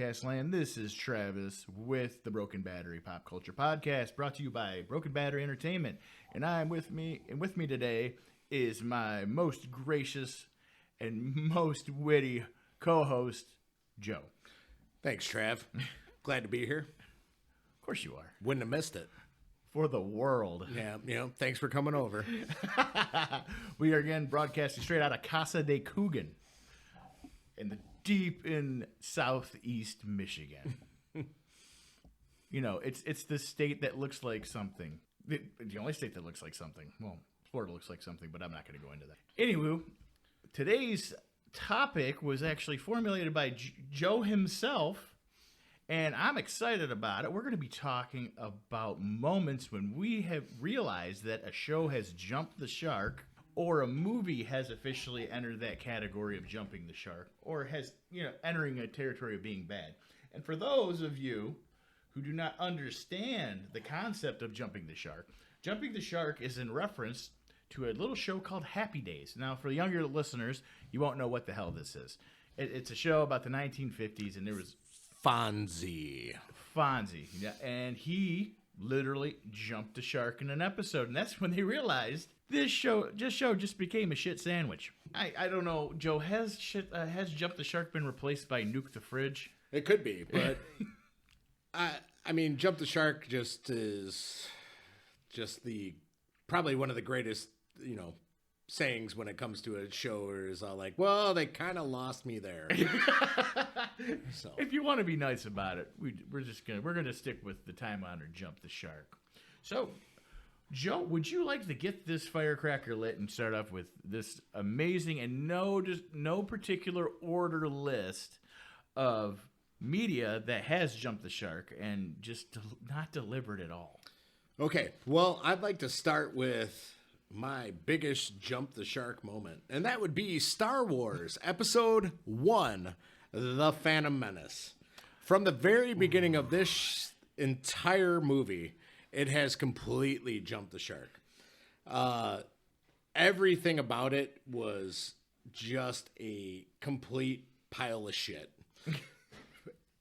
podcast land. This is Travis with the Broken Battery Pop Culture Podcast, brought to you by Broken Battery Entertainment. And with me today is my most gracious and most witty co-host, Joe. Thanks, Trav. Glad to be here. Of course you are. Wouldn't have missed it. For the world. Yeah, thanks for coming over. We are again broadcasting straight out of Casa de Coogan deep in southeast Michigan. You know, it's the state that looks like something. The only state that looks like something. Well, Florida looks like something, but I'm not going to go into that. Anywho, today's topic was actually formulated by Joe himself, and I'm excited about it. We're going to be talking about moments when we have realized that a show has jumped the shark, or a movie has officially entered that category of jumping the shark, or has, entering a territory of being bad. And for those of you who do not understand the concept of jumping the shark is in reference to a little show called Happy Days. Now, for younger listeners, you won't know what the hell this is. It's a show about the 1950s, and there was Fonzie, yeah, and he literally jumped the shark in an episode, and that's when they realized this show just became a shit sandwich. I don't know, Joe, has Jump the Shark been replaced by Nuke the Fridge? It could be, but I mean, Jump the Shark just is probably one of the greatest, sayings when it comes to a show, where it's all like, well, they kind of lost me there. So if you want to be nice about it, we're gonna stick with the time-honored Jump the Shark. So, Joe, would you like to get this firecracker lit and start off with this amazing and no particular order list of media that has jumped the shark and just not delivered at all? Okay, well, I'd like to start with my biggest jump the shark moment, and that would be Star Wars Episode 1, The Phantom Menace. From the very beginning of this entire movie, it has completely jumped the shark. Everything about it was just a complete pile of shit.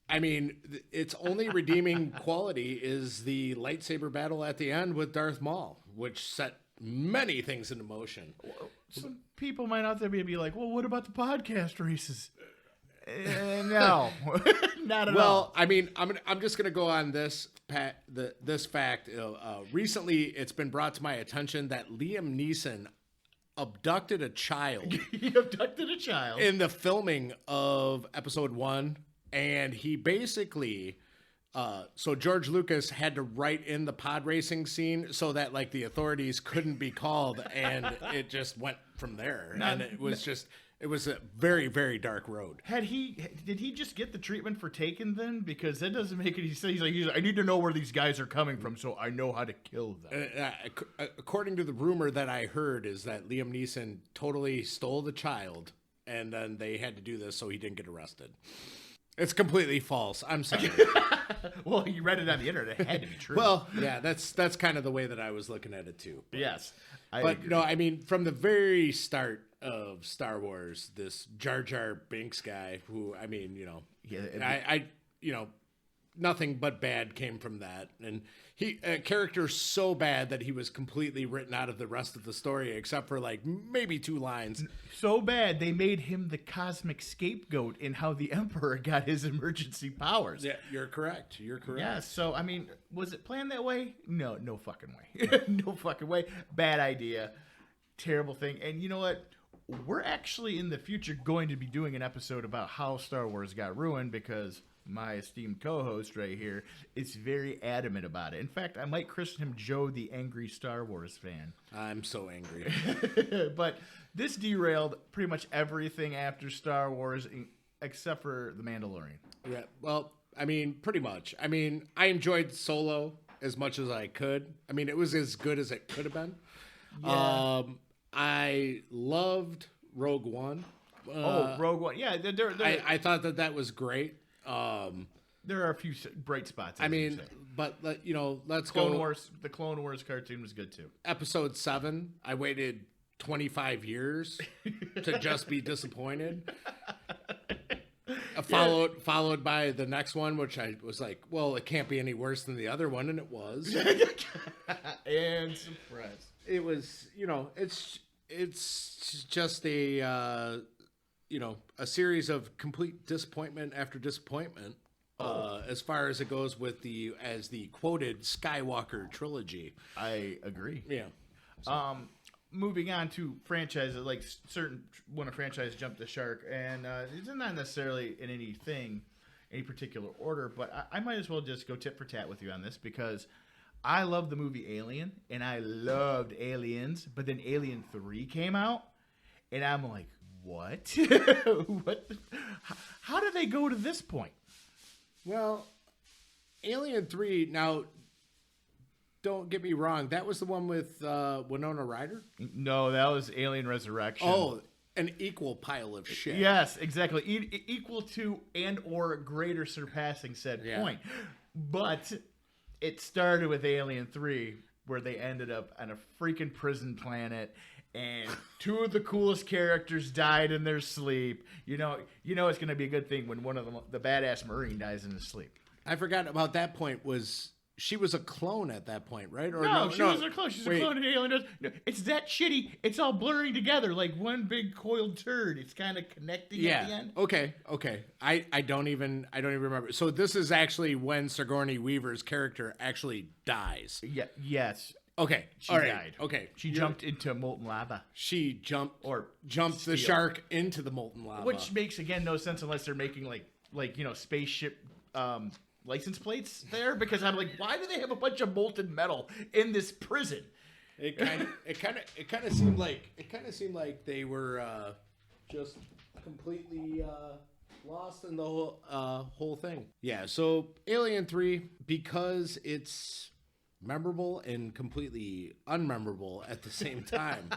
I mean, its only redeeming quality is the lightsaber battle at the end with Darth Maul, which set many things into motion. Some people might out there be like, well, what about the podcast races? No, not at all. Well, I mean, I'm just gonna go on this this fact. Recently, it's been brought to my attention that Liam Neeson abducted a child. He abducted a child in the filming of Episode 1, and he basically. So George Lucas had to write in the pod racing scene so that like the authorities couldn't be called, and it just went from there. And it was a very, very dark road. Did he just get the treatment for Taken then? Because that doesn't make any sense. He's like, I need to know where these guys are coming from so I know how to kill them. According to the rumor that I heard is that Liam Neeson totally stole the child, and then they had to do this so he didn't get arrested. It's completely false. I'm sorry. Well, you read it on the internet. It had to be true. Well, yeah, that's kind of the way that I was looking at it too. But, yes. No, I mean, from the very start of Star Wars, this Jar Jar Binks guy, who, I mean, nothing but bad came from that. And a character so bad that he was completely written out of the rest of the story, except for like maybe 2 lines. So bad, they made him the cosmic scapegoat in how the Emperor got his emergency powers. Yeah, you're correct. Yeah, so, I mean, was it planned that way? No fucking way. No fucking way. Bad idea. Terrible thing. And you know what? We're actually in the future going to be doing an episode about how Star Wars got ruined, because my esteemed co-host right here is very adamant about it. In fact, I might christen him Joe the Angry Star Wars fan. I'm so angry. But this derailed pretty much everything after Star Wars except for The Mandalorian. Yeah, well, I mean, pretty much. I mean, I enjoyed Solo as much as I could. I mean, it was as good as it could have been. Yeah. I loved Rogue One. Rogue One. Yeah, I thought that was great. There are a few bright spots. I mean, but let's Clone go. Wars. The Clone Wars cartoon was good too. Episode 7. I waited 25 years to just be disappointed. followed by the next one, which I was like, well, it can't be any worse than the other one, and it was. And surprise. It was, it's just a a series of complete disappointment after disappointment. As far as it goes with the quoted Skywalker trilogy. I agree. Yeah. Moving on to franchises, like when a franchise jumped the shark, and it's not necessarily in any particular order, but I might as well just go tit for tat with you on this because I love the movie Alien, and I loved Aliens, but then Alien 3 came out, and I'm like, what? What? How did they go to this point? Well, Alien 3, now, don't get me wrong, that was the one with Winona Ryder? No, that was Alien Resurrection. Oh, an equal pile of shit. Yes, exactly. Equal to and or greater surpassing said point. But it started with Alien 3, where they ended up on a freaking prison planet, and two of the coolest characters died in their sleep. You know it's going to be a good thing when one of them, the badass Marine, dies in his sleep. I forgot about that point. She was a clone at that point, right? Or no, she wasn't a clone. She's a clone of Alien. No, it's that shitty. It's all blurring together like one big coiled turd. It's kind of connecting at the end. Okay. I don't even remember. So this is actually when Sigourney Weaver's character actually dies. Yeah. Yes. Okay. She all right. died. Okay. She jumped into molten lava. She jumped steel. the shark into the molten lava. Which makes again no sense unless they're making like spaceship license plates there, because I'm like, why do they have a bunch of molten metal in this prison? It kind of seemed like they were just completely lost in the whole thing. Yeah. So Alien 3, because it's memorable and completely unmemorable at the same time.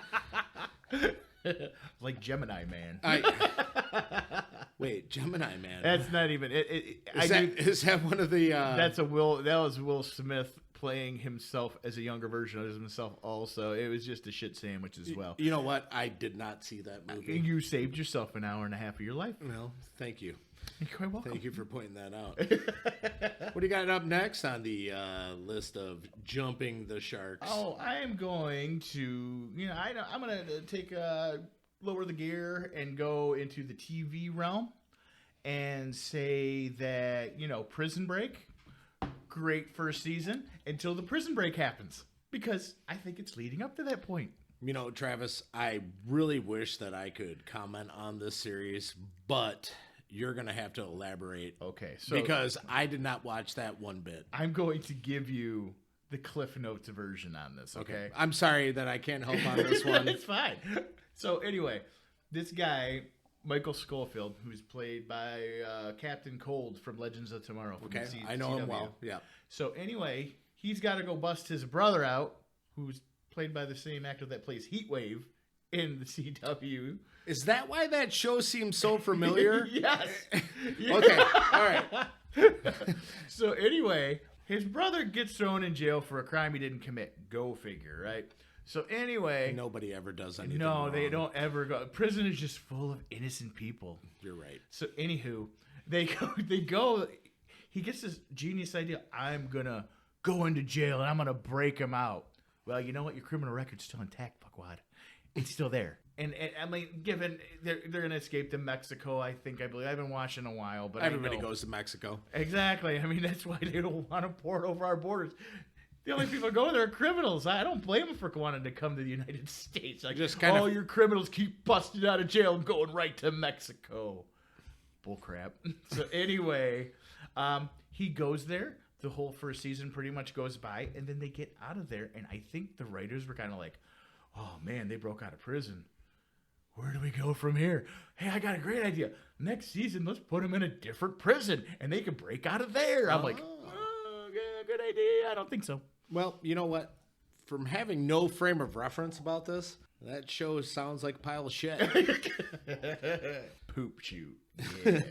Like Gemini Man. Wait, Gemini Man. That's not even it. Is that one of the? That was Will Smith playing himself as a younger version of himself. Also, it was just a shit sandwich as well. You know what? I did not see that movie. You saved yourself an hour and a half of your life. Well, thank you. You're quite welcome. Thank you for pointing that out. What do you got up next on the list of jumping the sharks? Oh, I am going to, I'm going to take lower the gear and go into the TV realm and say that, Prison Break, great first season until the prison break happens, because I think it's leading up to that point. Travis, I really wish that I could comment on this series, but you're going to have to elaborate. Okay. So because I did not watch that one bit. I'm going to give you the Cliff Notes version on this, okay? I'm sorry that I can't help on this one. It's fine. So anyway, this guy, Michael Schofield, who's played by Captain Cold from Legends of Tomorrow. Okay, I know him well. Yeah. So anyway, he's got to go bust his brother out, who's played by the same actor that plays Heatwave in the CW. Is that why that show seems so familiar? Yes. Okay. All right. So anyway, his brother gets thrown in jail for a crime he didn't commit. Go figure, right? So anyway, nobody ever does anything. No, wrong. they don't ever go. Prison is just full of innocent people. You're right. So anywho, they go. He gets this genius idea. I'm gonna go into jail and I'm gonna break him out. Well, you know what? Your criminal record's still intact, fuckwad. It's still there. And I mean, given they're gonna escape to Mexico, I believe. I haven't watched in a while, but everybody goes to Mexico. Exactly. I mean, that's why they don't want to pour it over our borders. The only people going there are criminals. I don't blame them for wanting to come to the United States. Like, your criminals keep busting out of jail and going right to Mexico. Bullcrap. So anyway, he goes there. The whole first season pretty much goes by, and then they get out of there. And I think the writers were kind of like, oh, man, they broke out of prison. Where do we go from here? Hey, I got a great idea. Next season, let's put them in a different prison, and they can break out of there. I'm like, yeah, good idea. I don't think so. Well, you know what? From having no frame of reference about this, that show sounds like a pile of shit. Poop shoot. Yeah.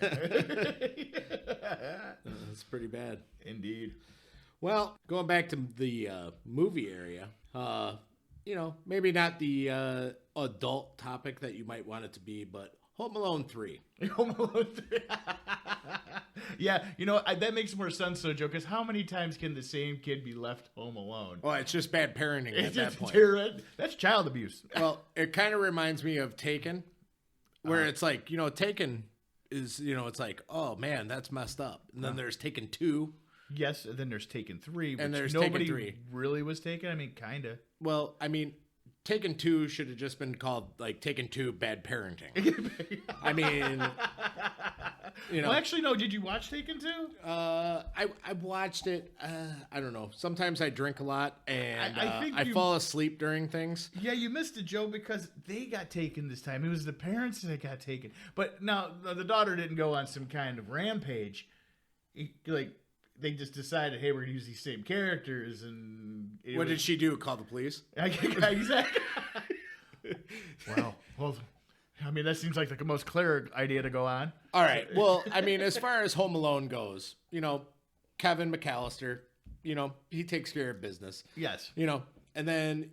That's pretty bad. Indeed. Well, going back to the movie area, maybe not the adult topic that you might want it to be, but Home Alone 3. Home Alone 3. Yeah, that makes more sense, though, Joe, because how many times can the same kid be left home alone? Well, it's just bad parenting at that point. That's child abuse. Well, it kind of reminds me of Taken, where it's like, Taken is, it's like, oh, man, that's messed up. And then there's Taken 2. Yes, and then there's Taken 3, which And there's nobody Taken 3. really was taken. I mean, kind of. Well, I mean, Taken 2 should have just been called, like, Taken 2 Bad Parenting. I mean, Well, actually, no. Did you watch Taken 2? I watched it. I don't know. Sometimes I drink a lot, and I think I fall asleep during things. Yeah, you missed it, Joe, because they got taken this time. It was the parents that got taken. But now, the daughter didn't go on some kind of rampage. They just decided, hey, we're going to use these same characters. And What did she do? Call the police? Exactly. Wow. Well, I mean, that seems like the most clear idea to go on. All right. Well, I mean, as far as Home Alone goes, Kevin McAllister, he takes care of business. Yes. And then,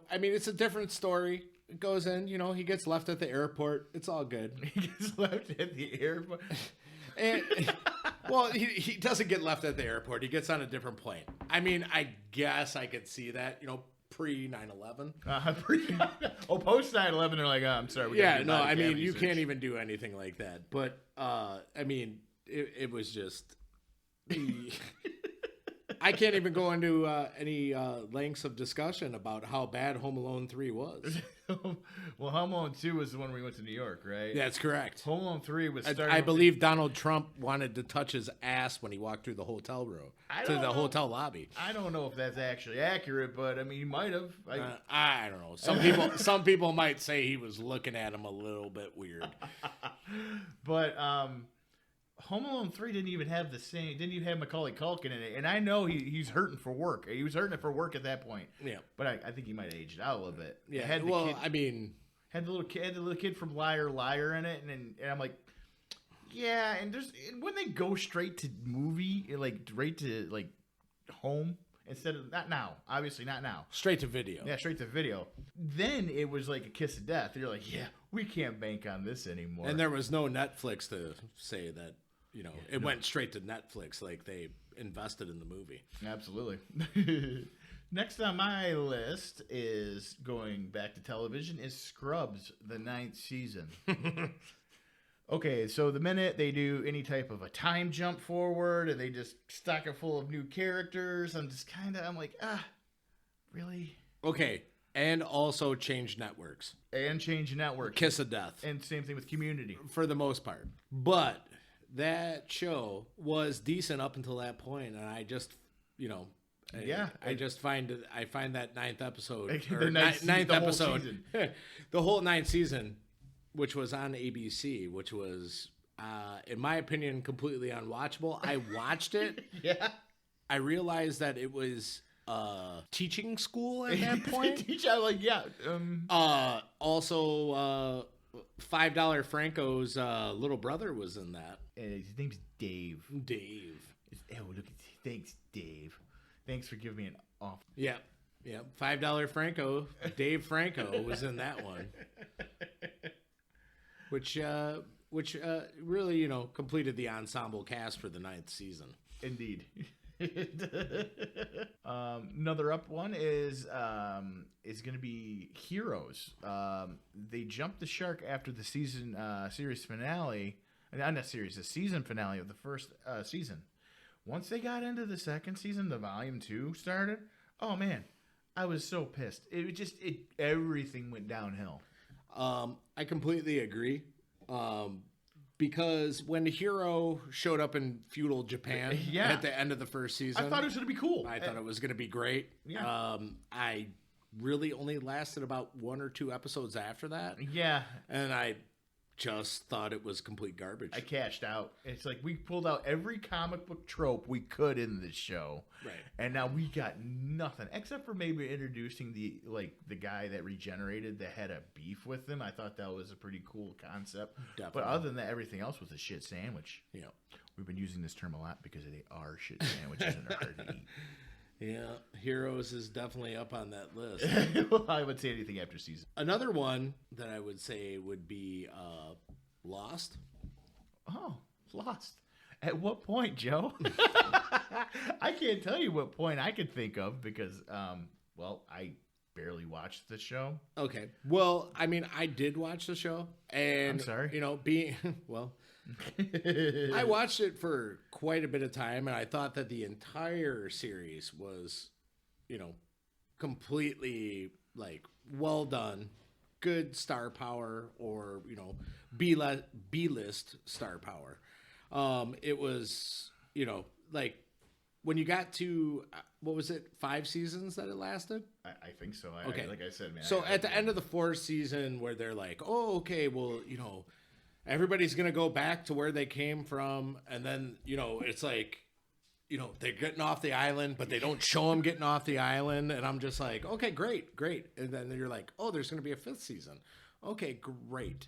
I mean, it's a different story. It goes in, he gets left at the airport. It's all good. He gets left at the airport. And, well, he doesn't get left at the airport. He gets on a different plane. I mean, I guess I could see that, pre 9/11. Post 9/11, they're like, oh, I'm sorry. I mean, you can't even do anything like that. But, I mean, it was just... I can't even go into any lengths of discussion about how bad Home Alone 3 was. Well, Home Alone 2 was the one where we went to New York, right? That's correct. Home Alone 3 was I believe Donald Trump wanted to touch his ass when he walked through the hotel room, hotel lobby. I don't know if that's actually accurate, but I mean, he might have. I don't know. Some people might say he was looking at him a little bit weird. But Home Alone 3 didn't even have Macaulay Culkin in it, and I know he's hurting for work. He was hurting it for work at that point. Yeah, but I think he might have aged out a little bit. Yeah, had the little kid from Liar Liar in it, and I'm like, yeah. And when they go straight to movie, right to home instead of obviously not now, straight to video. Yeah, straight to video. Then it was like a kiss of death. You're like, yeah, we can't bank on this anymore. And there was no Netflix to say that. It went straight to Netflix, like they invested in the movie. Absolutely. Next on my list is going back to television is Scrubs, the 9th season. Okay, so the minute they do any type of a time jump forward and they just stock it full of new characters, I'm like, really? Okay, and also change networks. And change networks. Kiss of death. And same thing with Community. For the most part. But that show was decent up until that point, and I just, I find that ninth episode, the whole 9th season, which was on ABC, which was, in my opinion, completely unwatchable. I watched it. Yeah. I realized that it was teaching school at that point. Also, $5 Franco's little brother was in that. His name's Dave. Thanks, Dave. Thanks for giving me an off. Yeah. $5 Franco, Dave Franco was in that one. Which really, completed the ensemble cast for the 9th season. Indeed. Another up one is going to be Heroes. They jumped the shark after the series finale. The season finale of the first season. Once they got into the second season, the volume 2 started. Oh man, I was so pissed. Everything went downhill. I completely agree. Because when the hero showed up in feudal Japan at the end of the first season, I thought it was going to be cool. I thought it was going to be great. Yeah. I really only lasted about 1 or 2 episodes after that. Yeah. And I just thought it was complete garbage. I cashed out. It's like we pulled out every comic book trope we could in this show. Right. And now we got nothing except for maybe introducing the guy that regenerated that had a beef with them. I thought that was a pretty cool concept. Definitely. But other than that, everything else was a shit sandwich. Yeah. We've been using this term a lot because they are shit sandwiches and they're hard to eat. Yeah, Heroes is definitely up on that list. Well, I would say anything after season. Another one that I would say would be Lost. Oh, Lost. At what point, Joe? I can't tell you what point I could think of because, well, I barely watched the show. Okay. Well, I mean, I did watch the show, and I'm sorry. you know, being well, I watched it for quite a bit of time, and I thought that the entire series was, you know, completely like well done, good star power, or you know, B list star power. It was, you know, like when you got to what was it, 5 seasons that it lasted? I think so. Okay. Like I said, man. So at the end of the 4th season, where they're like, "Oh, okay, well, you know, everybody's gonna go back to where they came from," and then you know, it's like, you know, they're getting off the island, but they don't show them getting off the island, and I'm just like, okay, great, and then you're like, oh, there's gonna be a 5th season. Okay, great.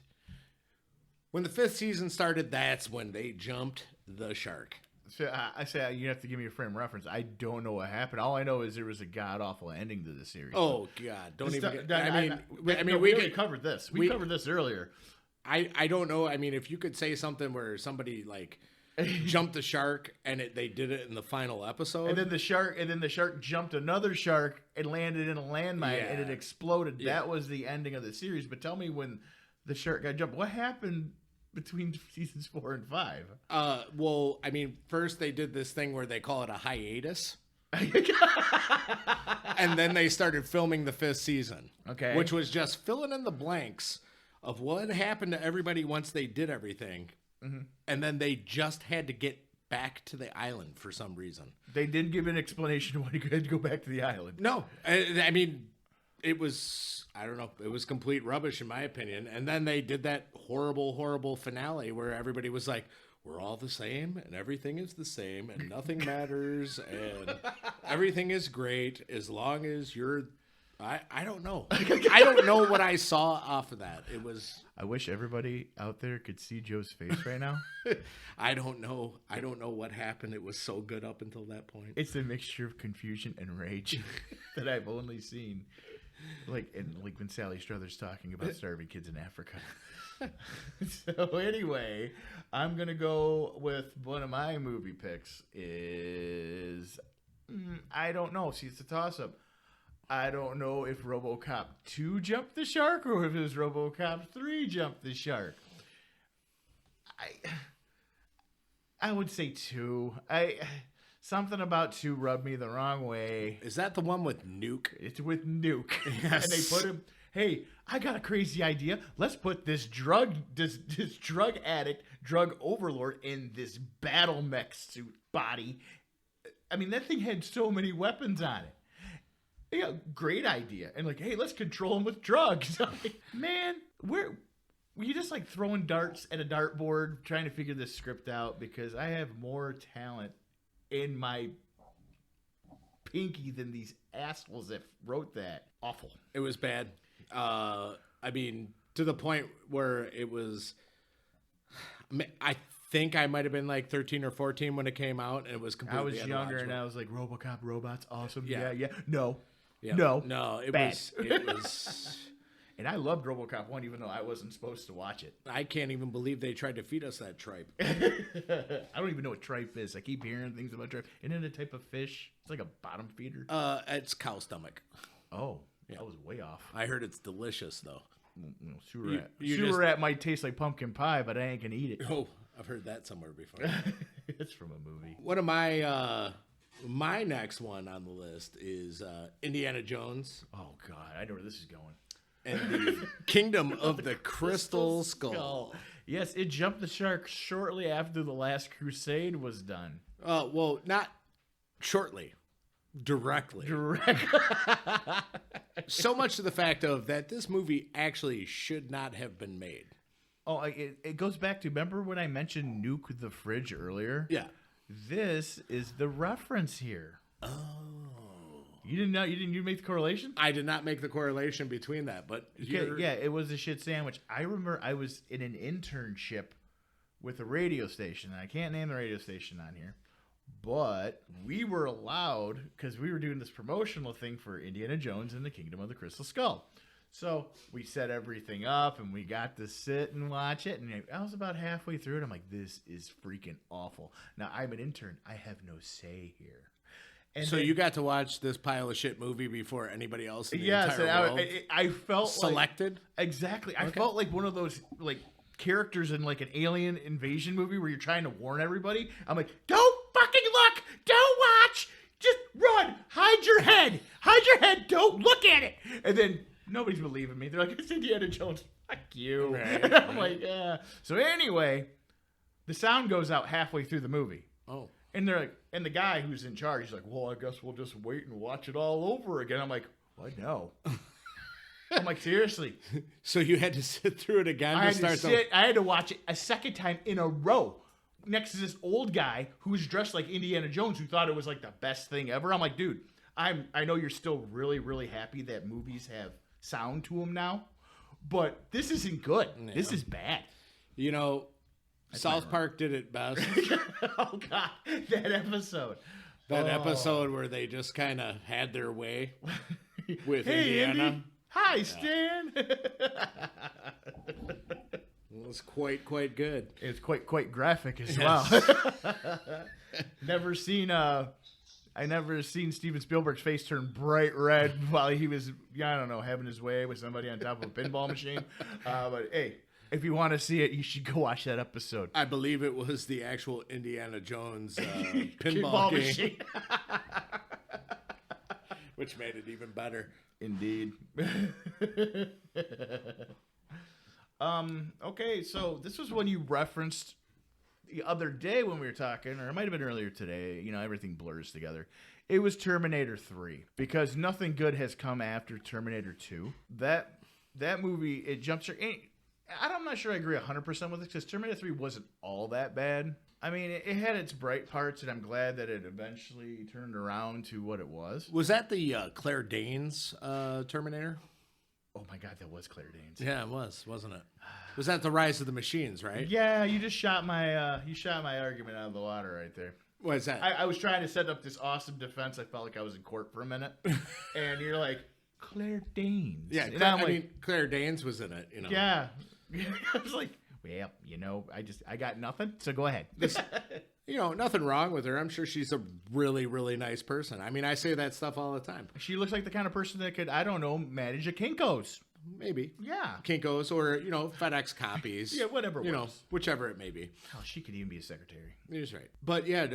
When the 5th season started, that's when they jumped the shark. So I say you have to give me a frame of reference. I don't know what happened. All I know is there was a god awful ending to the series. Oh God! Don't even. We already covered this. We covered this earlier. I don't know. I mean, if you could say something where somebody like jumped the shark and they did it in the final episode, and then the shark jumped another shark and landed in a landmine and it exploded. Yeah. That was the ending of the series. But tell me, when the shark got jumped, what happened between seasons 4 and 5? Well, I mean, first they did this thing where they call it a hiatus. And then they started filming the 5th season. Okay. Which was just filling in the blanks of what happened to everybody once they did everything. Mm-hmm. And then they just had to get back to the island for some reason. They didn't give an explanation why you had to go back to the island. No. I mean, it was, I don't know, it was complete rubbish in my opinion. And then they did that horrible, horrible finale where everybody was like, we're all the same and everything is the same and nothing matters and everything is great as long as you're, I don't know. I don't know what I saw off of that. It was. I wish everybody out there could see Joe's face right now. I don't know. I don't know what happened. It was so good up until that point. It's a mixture of confusion and rage that I've only seen. Like when Sally Struthers talking about starving kids in Africa. So anyway, I'm gonna go with one of my movie picks. Is I don't know. See, it's a toss up. I don't know if RoboCop 2 jumped the shark or if it was RoboCop 3 jumped the shark. I would say 2. Something about 2 rubbed me the wrong way. Is that the one with Nuke? It's with Nuke. Yes. And they put him, hey, I got a crazy idea. Let's put this drug addict, drug overlord in this battle mech suit body. I mean, that thing had so many weapons on it. Yeah, great idea. And like, hey, let's control him with drugs. Man, were you just like throwing darts at a dartboard trying to figure this script out? Because I have more talent in my pinky than these assholes that wrote that. Awful. It was bad. I mean, to the point where it was, I think I might have been like 13 or 14 when it came out, and it was completely. I was younger, and I was like, RoboCop, robots, awesome. Yeah. No, it bad. was. And I loved RoboCop 1, even though I wasn't supposed to watch it. I can't even believe they tried to feed us that tripe. I don't even know what tripe is. I keep hearing things about tripe. Isn't it a type of fish? It's like a bottom feeder. It's cow stomach. Oh, yeah. That was way off. I heard it's delicious, though. Sewer rat might taste like pumpkin pie, but I ain't gonna eat it. Oh, I've heard that somewhere before. It's from a movie. One of my next one on the list is Indiana Jones. Oh God, I know where this is going. And the Kingdom of the Crystal Skull. Yes, it jumped the shark shortly after The Last Crusade was done. Well, not shortly. Directly. So much to the fact of that this movie actually should not have been made. Oh, it goes back to, remember when I mentioned Nuke the Fridge earlier? Yeah. This is the reference here. Oh. You didn't know? You make the correlation? I did not make the correlation between that, but yeah, it was a shit sandwich. I remember I was in an internship with a radio station, and I can't name the radio station on here, but we were allowed, because we were doing this promotional thing for Indiana Jones and the Kingdom of the Crystal Skull. So we set everything up and we got to sit and watch it. And I was about halfway through it. I'm like, this is freaking awful. Now, I'm an intern. I have no say here. And So then- you got to watch this pile of shit movie before anybody else in the yes, entire and world I felt selected? like, exactly. I felt like one of those like characters in like an alien invasion movie where you're trying to warn everybody. I'm like, don't fucking look, don't watch, just run, hide your head, don't look at it. And then nobody's believing me. They're like, it's Indiana Jones. Fuck you. Right, And I'm like, yeah. So anyway, the sound goes out halfway through the movie. Oh. And they're like, and the guy who's in charge, he's like, well, I guess we'll just wait and watch it all over again. I'm like, what? No. I'm like, seriously. So you had to sit through it again I to had start I had to watch it a second time in a row next to this old guy who was dressed like Indiana Jones who thought it was like the best thing ever. I'm like, dude, I know you're still really, really happy that movies have sound to them now, but this isn't good. Yeah. This is bad. You know, South Park did it best. Oh, God. That episode. That episode where they just kind of had their way with Hey, Indiana. Indy. Hi, Stan. It was quite good. It's quite graphic as well. I never seen Steven Spielberg's face turn bright red while he was, I don't know, having his way with somebody on top of a pinball machine. But hey, if you want to see it, you should go watch that episode. I believe it was the actual Indiana Jones pinball game, machine. which made it even better. Indeed. Okay, so this was when you referenced the other day when we were talking, or it might have been earlier today. You know, everything blurs together. It was Terminator 3 because nothing good has come after Terminator 2. That movie, it jumps. I'm not sure I agree 100% with it because Terminator 3 wasn't all that bad. I mean, it had its bright parts, and I'm glad that it eventually turned around to what it was. Was that the Claire Danes Terminator? Oh my God, that was Claire Danes. Yeah, it was, wasn't it? Was that the Rise of the Machines, right? Yeah, you just shot my argument out of the water right there. What is that? I was trying to set up this awesome defense. I felt like I was in court for a minute, and you're like Claire Danes. Yeah, and I'm I like, mean, Claire Danes was in it. You know. yeah. I was like, well, you know, I got nothing. So go ahead. You know, nothing wrong with her. I'm sure she's a really, really nice person. I mean, I say that stuff all the time. She looks like the kind of person that could, I don't know, manage a Kinko's. Maybe. Yeah. Kinko's or, you know, FedEx copies. Yeah, whatever You know, works. whichever it may be. Oh, she could even be a secretary. He's right. But yeah,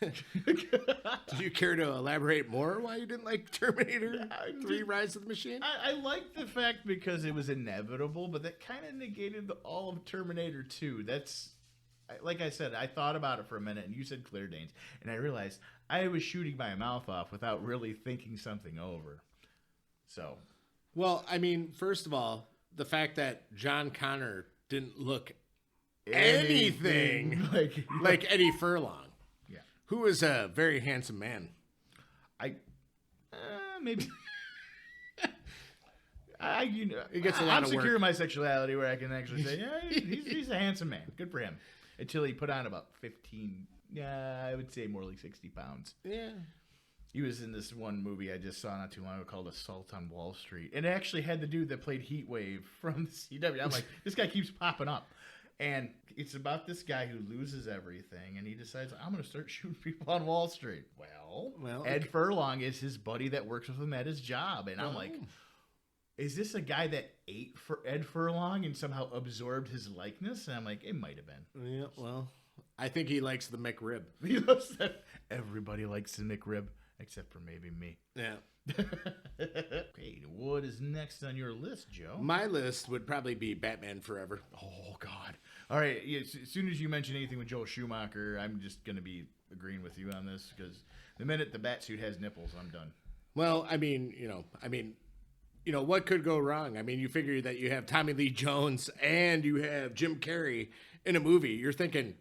do you care to elaborate more why you didn't like Terminator 3 Rise of the Machine? I like the fact because it was inevitable, but that kind of negated all of Terminator 2. Like I said, I thought about it for a minute, and you said Claire Danes, and I realized I was shooting my mouth off without really thinking something over. So, Well, I mean, first of all, the fact that John Connor didn't look anything like Eddie Furlong, yeah, who is a very handsome man. Maybe. He gets a lot I'm of secure work. in my sexuality where I can actually say, yeah, he's a handsome man. Good for him. Until he put on about 15, I would say more like 60 pounds. Yeah. He was in this one movie I just saw not too long ago called Assault on Wall Street. And it actually had the dude that played Heatwave from the CW. I'm like, this guy keeps popping up. And it's about this guy who loses everything, and he decides, I'm going to start shooting people on Wall Street. Well, Ed Furlong is his buddy that works with him at his job. And I'm like, is this a guy that ate for Ed Furlong and somehow absorbed his likeness? And I'm like, it might have been. Yeah, well, I think he likes the McRib. He loves that. Everybody likes the McRib, except for maybe me. Yeah. Okay, what is next on your list, Joe? My list would probably be Batman Forever. Oh, God. All right, yeah, as soon as you mention anything with Joel Schumacher, I'm just going to be agreeing with you on this, because the minute the Batsuit has nipples, I'm done. Well, I mean, what could go wrong? I mean, you figure that you have Tommy Lee Jones and you have Jim Carrey in a movie. You're thinking,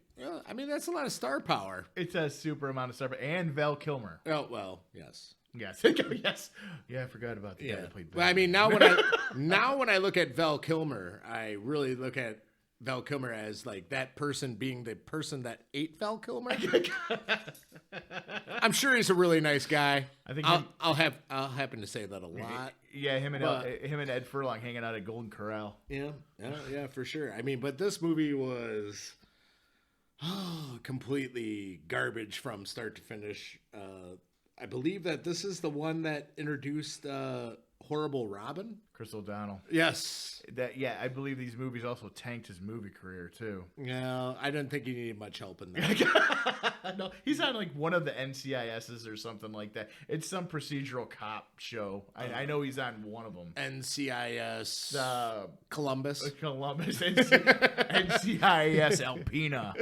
I mean, that's a lot of star power. It's a super amount of stuff. And Val Kilmer. Oh, well, yes. Yes. Yes. Yeah, I forgot about the guy that played Val. Well, I mean, now when I look at Val Kilmer, I really look at Val Kilmer as like that person being the person that ate Val Kilmer. I'm sure he's a really nice guy. I think I'll happen to say that a lot. Yeah, him But- and Ed Furlong hanging out at Golden Corral. Yeah, for sure. I mean, but this movie was completely garbage from start to finish. I believe that this is the one that introduced Horrible Robin. Chris O'Donnell. Yes. I believe these movies also tanked his movie career too. Yeah, I didn't think he needed much help in that. No, he's on like one of the NCISs or something like that. It's some procedural cop show. I know he's on one of them. NCIS Columbus, Columbus. NCIS Alpena.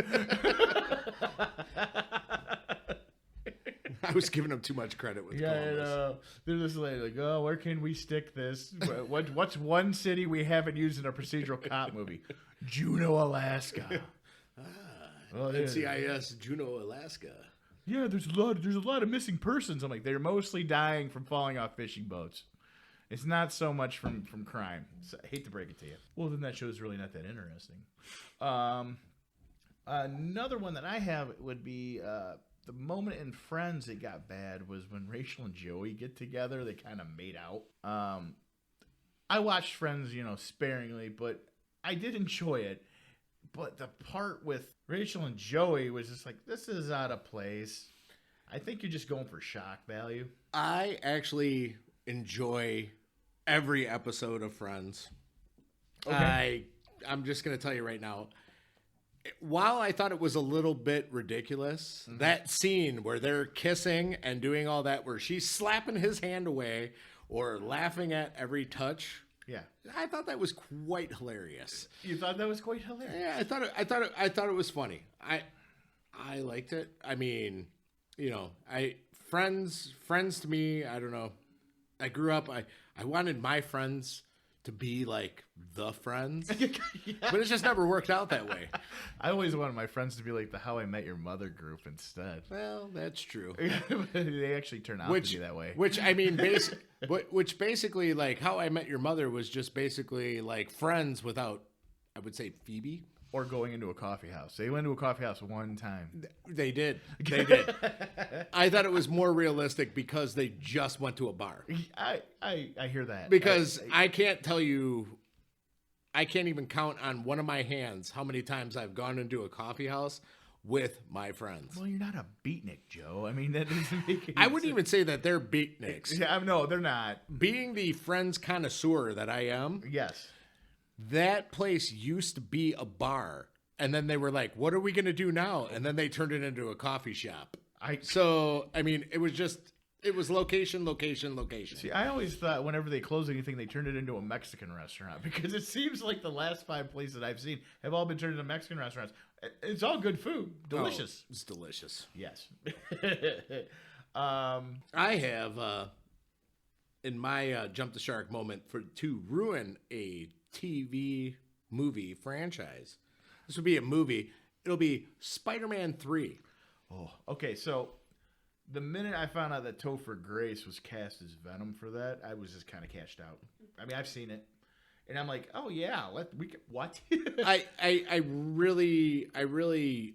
I was giving him too much credit with Yeah, Columbus. they're just like, oh, where can we stick this? What's one city we haven't used in a procedural cop movie? Juneau, Alaska. Well, yeah. NCIS Juneau, Alaska. Yeah, there's a lot of missing persons. I'm like, they're mostly dying from falling off fishing boats. It's not so much from crime. So, I hate to break it to you. Well, then that show's really not that interesting. Another one that I have would be the moment in Friends it got bad was when Rachel and Joey get together. They kind of made out. I watched Friends, sparingly, but I did enjoy it. But the part with Rachel and Joey was just like, this is out of place. I think you're just going for shock value. I actually enjoy every episode of Friends. Okay. I'm just going to tell you right now, while I thought it was a little bit ridiculous, that scene where they're kissing and doing all that, where she's slapping his hand away or laughing at every touch, Yeah. I thought that was quite hilarious. You thought that was quite hilarious? Yeah, I thought it was funny. I liked it. I mean, Friends to me, I don't know. I grew up, I wanted my friends to be like the Friends, but it just never worked out that way. I always wanted my friends to be like the How I Met Your Mother group instead. Well, that's true. They actually turn out to be that way. Which I mean, which basically, like, How I Met Your Mother was just basically like Friends without, I would say, Phoebe. Or going into a coffee house. They went to a coffee house one time. They did. I thought it was more realistic because they just went to a bar. I hear that. Because I can't tell you, I can't even count on one of my hands how many times I've gone into a coffee house with my friends. Well, you're not a beatnik, Joe. I mean, that doesn't make any I wouldn't sense. even say that they're beatniks. Yeah, no, they're not. Being the Friends connoisseur that I am, Yes. that place used to be a bar. And then they were like, what are we going to do now? And then they turned it into a coffee shop. So, I mean, it was location. See, I always thought whenever they close anything, they turn it into a Mexican restaurant because it seems like the last 5 places I've seen have all been turned into Mexican restaurants. It's all good food. Delicious. Oh, it's delicious. Yes. I have, in my jump the shark moment, to ruin a TV movie franchise. This would be a movie. It'll be Spider-Man 3. Oh, okay. So the minute I found out that Topher Grace was cast as Venom for that, I was just kind of cashed out. I mean, I've seen it, and I'm like, oh yeah, what? I really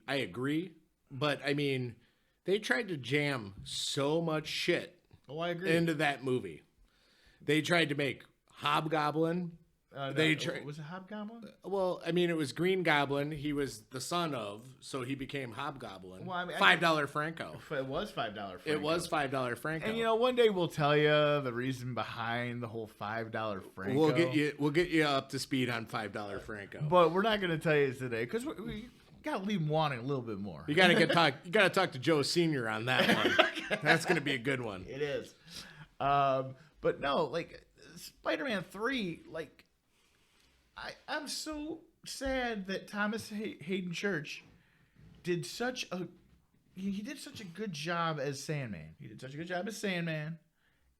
agree, but I mean, they tried to jam so much shit I agree. into that movie. They tried to make Hobgoblin. Was it Hobgoblin? Well, I mean, it was Green Goblin. He was the son of, so he became Hobgoblin. Well, I mean, $5 Franco. It was $5. Franco. It was $5 Franco. And one day we'll tell you the reason behind the whole $5 Franco. We'll get you up to speed on $5 Franco. But we're not going to tell you today because we got to leave them wanting a little bit more. You got to talk to Joe Senior on that one. That's going to be a good one. It is. But no, like Spider-Man 3, like I'm so sad that Thomas Hayden Church did such a good job as Sandman. He did such a good job as Sandman,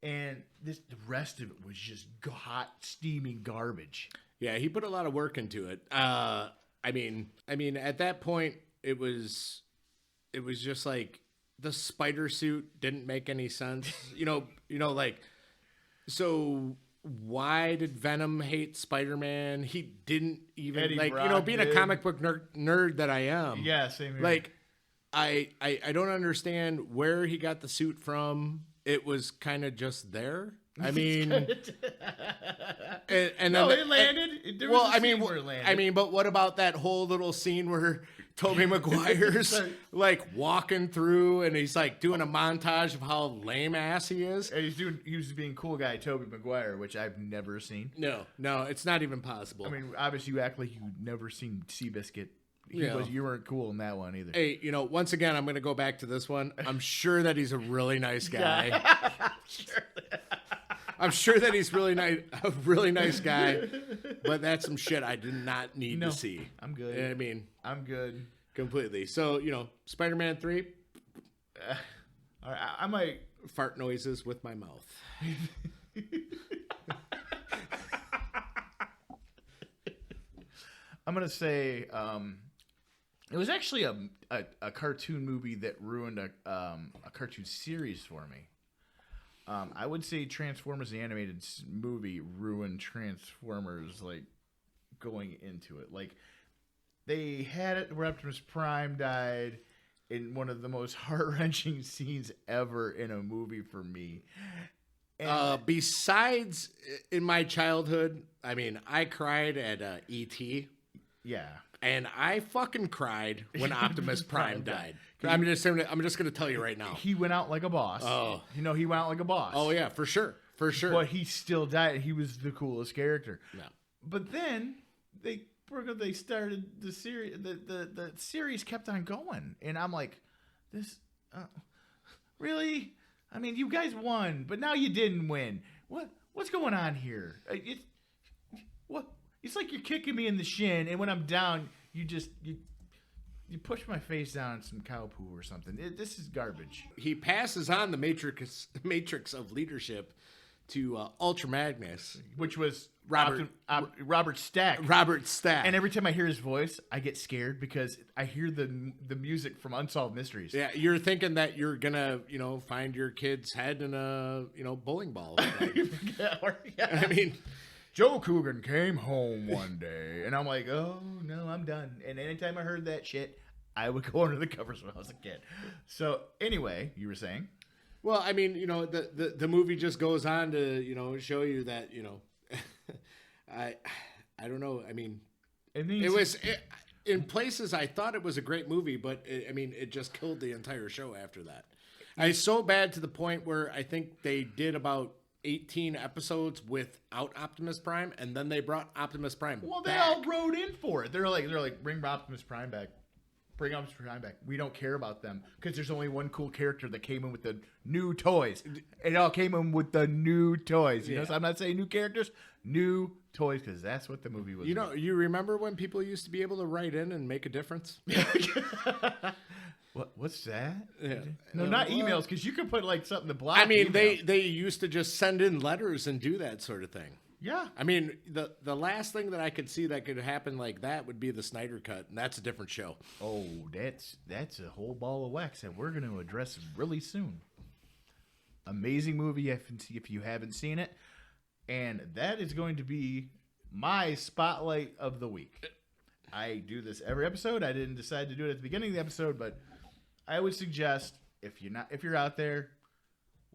and the rest of it was just hot, steaming garbage. Yeah, he put a lot of work into it. I mean, at that point, it was just like the spider suit didn't make any sense. Like, so why did Venom hate Spider-Man? He didn't even Eddie Brock being did. a comic book nerd that I am. Yeah, same here. Like, I don't understand where he got the suit from. It was kind of just there. I mean, and No, then it landed. There well, was a I mean, scene where it landed. I mean, but what about that whole little scene where Tobey Maguire's like walking through and he's like doing a montage of how lame ass he is? And he was being cool guy Tobey Maguire, which I've never seen. No, it's not even possible. I mean, obviously you act like you've never seen Seabiscuit. You weren't cool in that one either. Hey, once again, I'm going to go back to this one. I'm sure that he's a really nice guy. I'm sure that he's really nice, a really nice guy. But that's some shit I did not need to see. I'm good. I mean, I'm good. Completely. So, Spider-Man 3. All right, I might fart noises with my mouth. I'm going to say it was actually a cartoon movie that ruined a cartoon series for me. I would say Transformers the animated movie ruined Transformers, like, going into it. Like, they had it where Optimus Prime died in one of the most heart-wrenching scenes ever in a movie for me. And besides in my childhood, I mean, I cried at E.T. Yeah. And I fucking cried when Optimus Prime died. I'm just going to tell you right now. He went out like a boss. Oh. He went out like a boss. Oh, yeah, for sure. For sure. But he still died. He was the coolest character. Yeah. But then they started the series. The series kept on going. And I'm like, this... really? I mean, you guys won, but now you didn't win. What's going on here? It's like you're kicking me in the shin, and when I'm down, you push my face down in some cow poo or something. This is garbage. He passes on the matrix of leadership to Ultra Magnus, which was Robert Stack. Robert Stack. And every time I hear his voice, I get scared because I hear the music from Unsolved Mysteries. Yeah, you're thinking that you're gonna, find your kid's head in a, bowling ball. I mean, Joe Coogan came home one day, and I'm like, oh no, I'm done. And anytime I heard that shit, I would go under the covers when I was a kid. So anyway, you were saying? Well, I mean, the movie just goes on to, show you that, I don't know. I mean, in places I thought it was a great movie, but it just killed the entire show after that. It's so bad to the point where I think they did about 18 episodes without Optimus Prime, and then they brought Optimus Prime back. Well, they all wrote in for it. They're like, bring Optimus Prime back. Bring Optimus Prime back. We don't care about them because there's only one cool character that came in with the new toys. It all came in with the new toys. You know, so I'm not saying new characters, new toys, because that's what the movie was. You remember when people used to be able to write in and make a difference? What's that? Yeah. No, not emails, because you could put like something to block. I mean, email. they used to just send in letters and do that sort of thing. Yeah. I mean, the last thing that I could see that could happen like that would be the Snyder Cut, and that's a different show. Oh, that's a whole ball of wax that we're going to address really soon. Amazing movie if you haven't seen it, and that is going to be my spotlight of the week. I do this every episode. I didn't decide to do it at the beginning of the episode, but I would suggest if you're out there,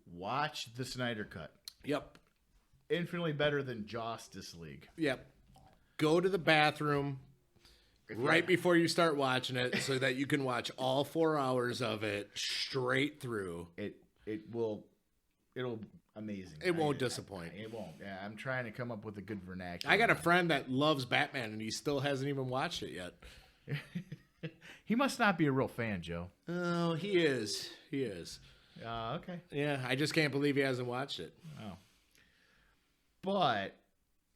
watch the Snyder Cut. Yep. Infinitely better than Justice League. Yep. Go to the bathroom right before you start watching it so that you can watch all 4 hours of it straight through. It'll amazing. It won't disappoint. It won't. Yeah, I'm trying to come up with a good vernacular. I got a friend that loves Batman and he still hasn't even watched it yet. He must not be a real fan, Joe. Oh, he is. He is. Okay. Yeah, I just can't believe he hasn't watched it. Oh. But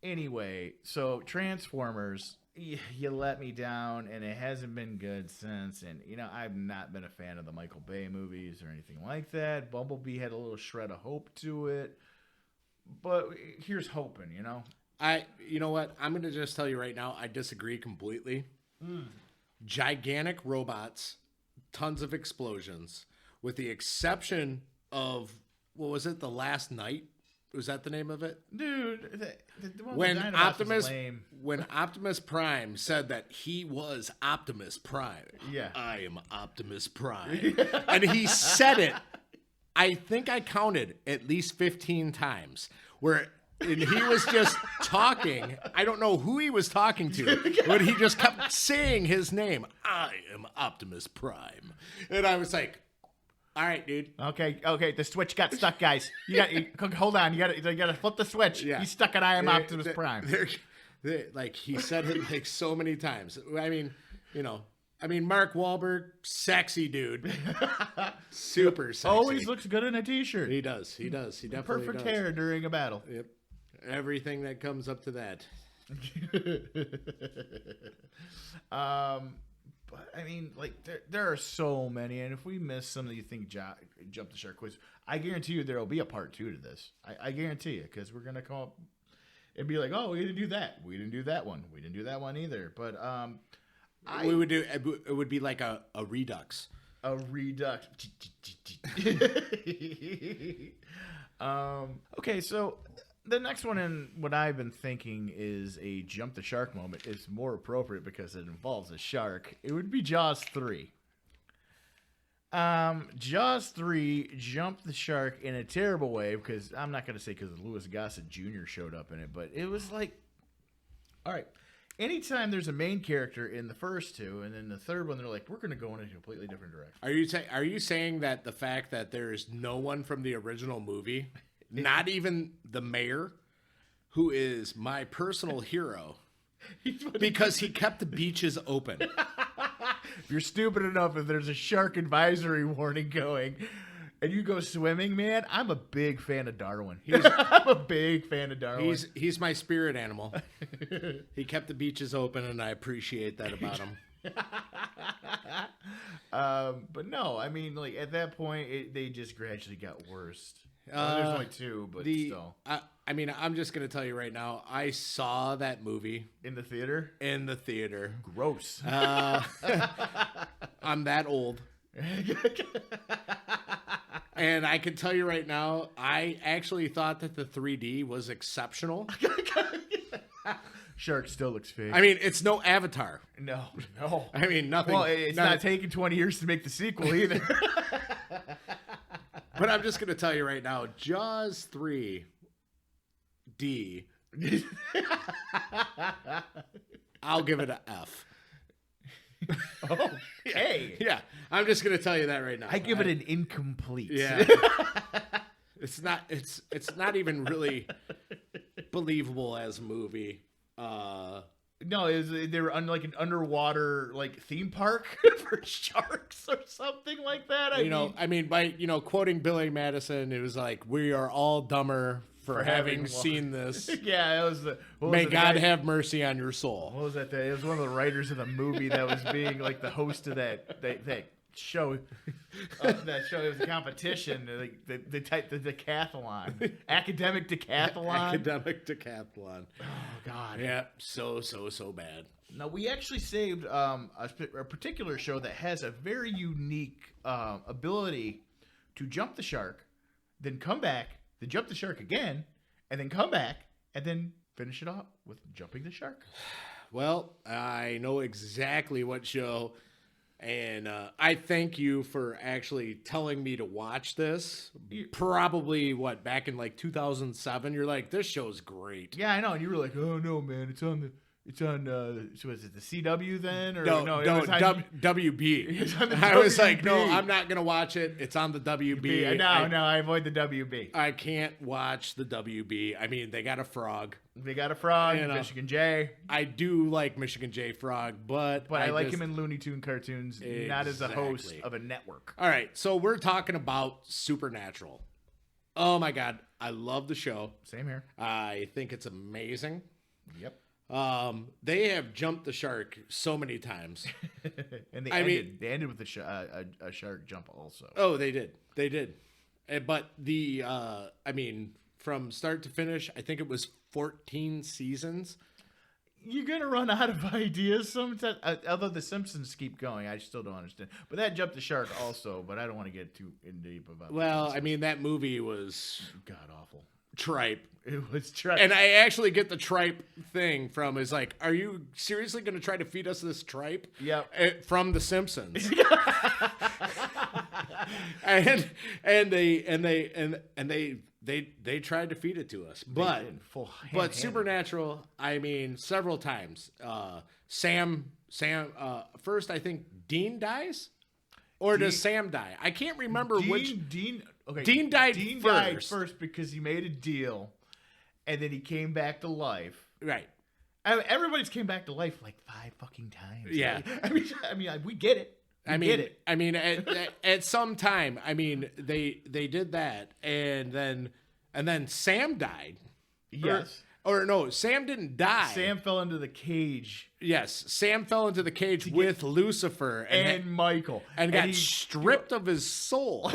anyway, so Transformers, you let me down, and it hasn't been good since. And, I've not been a fan of the Michael Bay movies or anything like that. Bumblebee had a little shred of hope to it. But here's hoping, You know what? I'm going to just tell you right now, I disagree completely. Gigantic robots, tons of explosions, with the exception of, what was it, The Last Night? Was that the name of it? Dude, the one when with Dinobots Optimus was lame. when Optimus Prime said that he was Optimus Prime. Yeah. I am Optimus Prime. And he said it, I think I counted at least 15 times, and he was just talking. I don't know who he was talking to, but he just kept saying his name. I am Optimus Prime. And I was like, all right, dude. Okay. The switch got stuck, guys. Hold on. You got to flip the switch. Yeah. You stuck at I am Optimus Prime. Like he said it like so many times. I mean, Mark Wahlberg, sexy dude, super sexy. Always looks good in a t-shirt. He does. He definitely Perfect does. hair during a battle. Yep. Everything that comes up to that. But I mean, like there are so many, and if we miss some that you think jump the shark quiz, I guarantee you there will be a part 2 to this. I guarantee you, because we're gonna come up and be like, oh, we didn't do that. We didn't do that one. We didn't do that one either. But we would do. It would be like a redux. A redux. Okay, so the next one, in what I've been thinking is a jump the shark moment, is more appropriate because it involves a shark. It would be Jaws 3. Jaws 3 jumped the shark in a terrible way, because I'm not going to say because Louis Gossett Jr. showed up in it, but it was like, all right, anytime there's a main character in the first two, and then the third one, they're like, we're going to go in a completely different direction. Are you saying that the fact that there is no one from the original movie, not even the mayor, who is my personal hero, because he kept the beaches open. If you're stupid enough, if there's a shark advisory warning going, and you go swimming, man, I'm a big fan of Darwin. I'm a big fan of Darwin. He's my spirit animal. He kept the beaches open, and I appreciate that about him. But no, I mean, like at that point, they just gradually got worse. There's only 2, but still. I mean, I'm just gonna tell you right now. I saw that movie in the theater. Gross. I'm that old. And I can tell you right now, I actually thought that the 3D was exceptional. Shark still looks fake. I mean, it's no Avatar. No. I mean, nothing. Well, it's not taking 20 years to make the sequel either. But I'm just going to tell you right now, Jaws 3D, I'll give it an F. Okay. Yeah, I'm just going to tell you that right now. I give it an incomplete. Yeah. It's not even really believable as a movie. No, they were like an underwater like theme park for sharks or something like that. I mean, by quoting Billy Madison, it was like, we are all dumber for having seen this. Yeah, it was May God have mercy on your soul. What was that? It was one of the writers of the movie that was being like the host of that show. That show, it was a competition, like the decathlon, academic decathlon. Oh God. Yeah, so bad. Now we actually saved a particular show that has a very unique ability to jump the shark, then come back, then jump the shark again, and then come back, and then finish it off with jumping the shark. Well, I know exactly what show. And I thank you for actually telling me to watch this. Probably, back in like 2007, you're like, this show's great. Yeah, I know. And you were like, oh, no, man, it's on, so is it the CW then? Or no, WB. I was like, no, I'm not going to watch it. It's on the WB. No, I avoid the WB. I can't watch the WB. I mean, they got a frog. Michigan J. I do like Michigan J Frog, but I like him in Looney Tune cartoons, not as a host of a network. All right, so we're talking about Supernatural. Oh my God, I love the show. Same here. I think it's amazing. Yep. They have jumped the shark so many times, and they ended with a shark jump also. Oh, they did. But from start to finish, I think it was 14 seasons. You're gonna run out of ideas sometimes. Although the Simpsons keep going, I still don't understand. But that jumped the shark also. But I don't want to get too in deep about. Well, I mean, that movie was god awful. Tripe. It was tripe, and I actually get the tripe thing from is like, are you seriously going to try to feed us this tripe? Yep. From The Simpsons. and they tried to feed it to us, but Supernatural, I mean, several times. Sam. First, I think Dean dies, or does Sam die? I can't remember which. Dean died first because he made a deal, and then he came back to life. Right. I mean, everybody's came back to life like 5 fucking times. Yeah. Right? I mean, we get it. I mean, at some time, I mean, they did that, and then Sam died. Yes. Or no, Sam didn't die. Sam fell into the cage. Yes, Sam fell into the cage with Lucifer and Michael, and got stripped of his soul.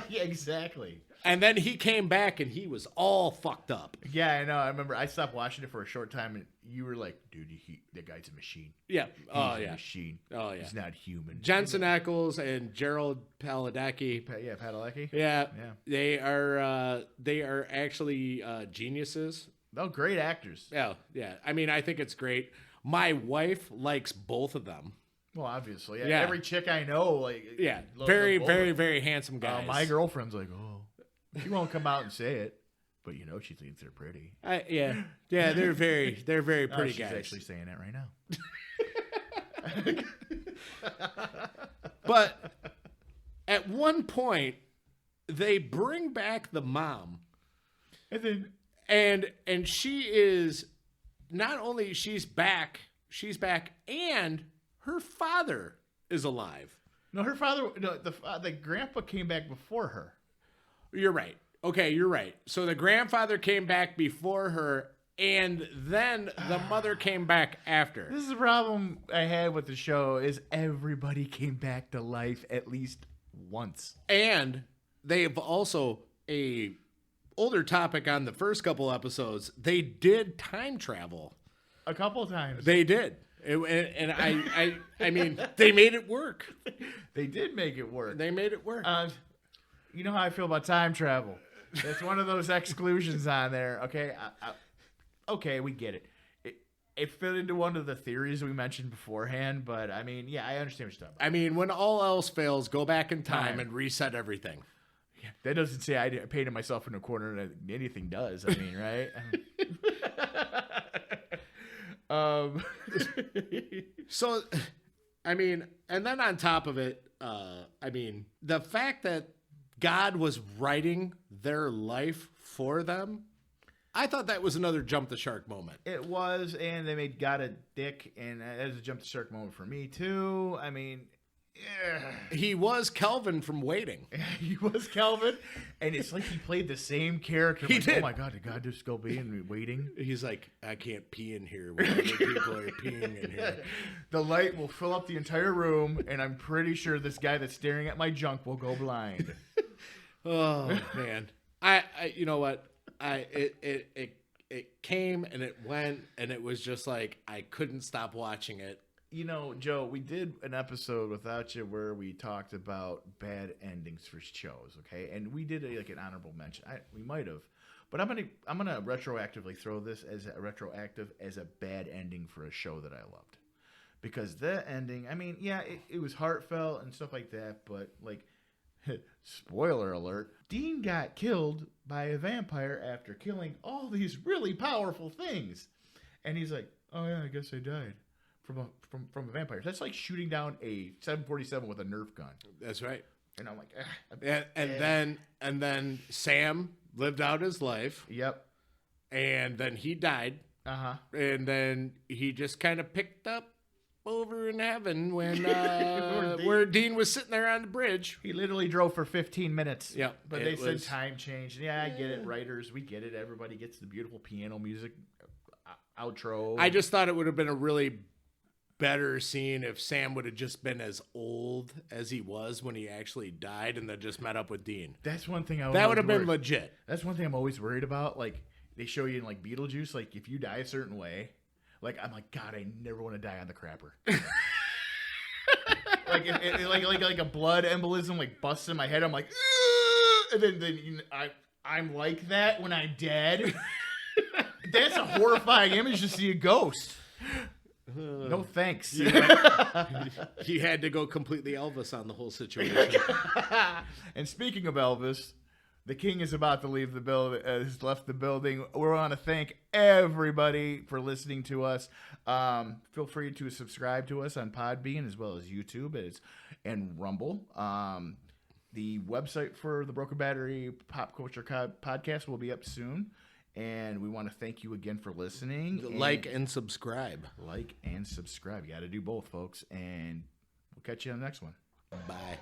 Yeah, exactly. And then he came back, and he was all fucked up. Yeah, I know. I remember I stopped watching it for a short time, and you were like, "Dude, that guy's a machine." Yeah. He's a machine. Oh yeah. He's not human. Jensen Ackles and Gerald Padalecki. Padalecki. Yeah. They are actually geniuses. Oh, great actors. Yeah. I mean, I think it's great. My wife likes both of them. Well, obviously. Yeah. Every chick I know, like, very, very, very handsome guys. My girlfriend's like, oh, she won't come out and say it, but she thinks they're pretty. Yeah, they're very pretty she's guys. She's actually saying that right now. But at one point, they bring back the mom, and she is not only she's back, and her father is alive. No, her father. No, the grandpa came back before her. You're right. Okay, you're right. So the grandfather came back before her, and then the mother came back after. This is the problem I had with the show: is everybody came back to life at least once. And they've also a older topic on the first couple episodes. They did time travel a couple of times. They did. And I mean, they made it work. They did make it work. They made it work. You know how I feel about time travel. That's one of those exclusions on there. Okay, okay, we get it. It fit into one of the theories we mentioned beforehand, but I mean, yeah, I understand what you're talking about. I mean, when all else fails, go back in time and reset everything. Yeah, that doesn't say I painted myself in a corner and anything does. I mean, right? So, I mean, and then on top of it, I mean, the fact that God was writing their life for them, I thought that was another jump the shark moment. It was, and they made God a dick, and that was a jump the shark moment for me too. I mean, he was Kelvin from Waiting. He was Kelvin, and it's like he played the same character. He did. Oh my God, did God just go be in Waiting? He's like, I can't pee in here when other people are peeing in here. The light will fill up the entire room, and I'm pretty sure this guy that's staring at my junk will go blind. Oh man, I you know what? It came and it went, and it was just like I couldn't stop watching it. You know, Joe, we did an episode without you where we talked about bad endings for shows, okay? And we did like an honorable mention. We might have, but I'm gonna retroactively throw this as a bad ending for a show that I loved, because the ending, I mean, yeah, it was heartfelt and stuff like that, but like, spoiler alert, Dean got killed by a vampire after killing all these really powerful things, and he's like, oh yeah, I guess I died. From a vampire. That's like shooting down a 747 with a Nerf gun. That's right. And I'm like, and then Sam lived out his life. Yep. And then he died. And then he just kind of picked up over in heaven when where Dean was sitting there on the bridge. He literally drove for 15 minutes. Yeah. But they said time changed. Yeah, I get it. Writers, we get it. Everybody gets the beautiful piano music outro. I just thought it would have been a really better scene if Sam would have just been as old as he was when he actually died and then just met up with Dean. That's one thing that would have been legit. That's one thing I'm always worried about. Like, they show you in like Beetlejuice, like if you die a certain way, like I'm like, God, I never want to die on the crapper. like a blood embolism like busts in my head. I'm like, ugh! And then I'm like that when I'm dead. That's a horrifying image to see a ghost. No thanks. You had to go completely Elvis on the whole situation. And speaking of Elvis, the king is about to leave the building. Has left the building. We want to thank everybody for listening to us. Feel free to subscribe to us on Podbean as well as YouTube and Rumble. The website for the Broken Battery Pop Culture Podcast will be up soon. And we want to thank you again for listening. Like and subscribe. Like and subscribe. You got to do both, folks. And we'll catch you on the next one. Bye.